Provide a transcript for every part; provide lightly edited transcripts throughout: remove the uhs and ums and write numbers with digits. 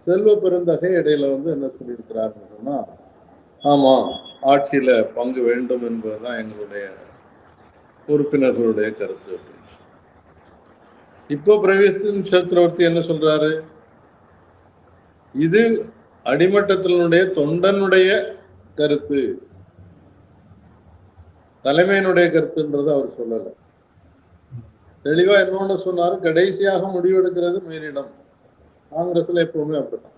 செல்வ பெருந்தகை இடையில என்ன சொல்லியிருக்கிறாருன்னு சொன்னா, ஆமா ஆட்சியில பங்கு வேண்டும் என்பதுதான் எங்களுடைய உறுப்பினர்களுடைய கருத்து. இப்போ பிரவீன் சக்கரவர்த்தி என்ன சொல்றாரு, இது அடிமட்டத்தினுடைய தொண்டனுடைய கருத்து, தலைமையினுடைய கருத்துன்றது அவர் சொல்லல. தெளிவா என்னன்னு சொன்னாரு, கடைசியாக முடிவெடுக்கிறது மேலிடம். காங்கிரஸ்ல எப்பவுமே அப்படித்தான்.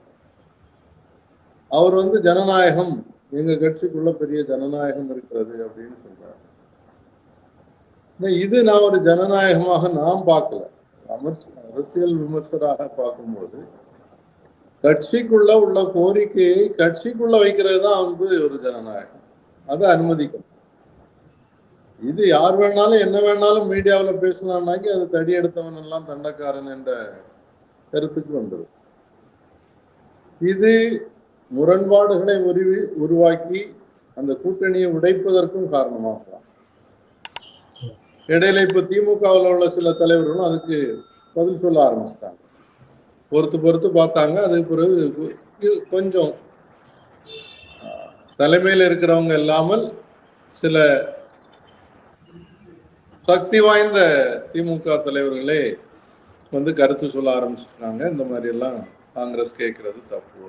அவர் ஜனநாயகம், எங்க கட்சிக்குள்ள பெரிய ஜனநாயகம் இருக்கிறது அப்படின்னு சொல்றாரு. இது நான் ஒரு ஜனநாயகமாக நாம் பார்க்கல. அரசியல் விமர்சராக பார்க்கும்போது கட்சிக்குள்ள உள்ள கோரிக்கையை கட்சிக்குள்ள வைக்கிறது தான் ஒரு ஜனநாயகம். அதை அனுமதிக்கும். இது யார் வேணாலும் என்ன வேணாலும் மீடியாவில் பேசலாம்னாக்கி அது தடி எடுத்தவன் எல்லாம் தண்டக்காரன் என்ற கருத்துக்கு வந்துடும். இது முரண்பாடுகளை உருவாக்கி அந்த கூட்டணியை உடைப்பதற்கும் காரணமாகலாம். இடையில இப்ப திமுகவில் உள்ள சில தலைவர்களும் அதுக்கு பதில் சொல்ல ஆரம்பிச்சிட்டாங்க. பொறுத்து பார்த்தாங்க. அதுக்கு பிறகு கொஞ்சம் தலைமையில் இருக்கிறவங்க இல்லாமல் சில சக்தி வாய்ந்த திமுக தலைவர்களே கருத்து சொல்ல ஆரம்பிச்சிருக்காங்க. இந்த மாதிரி எல்லாம் காங்கிரஸ் கேட்கறது தப்பு.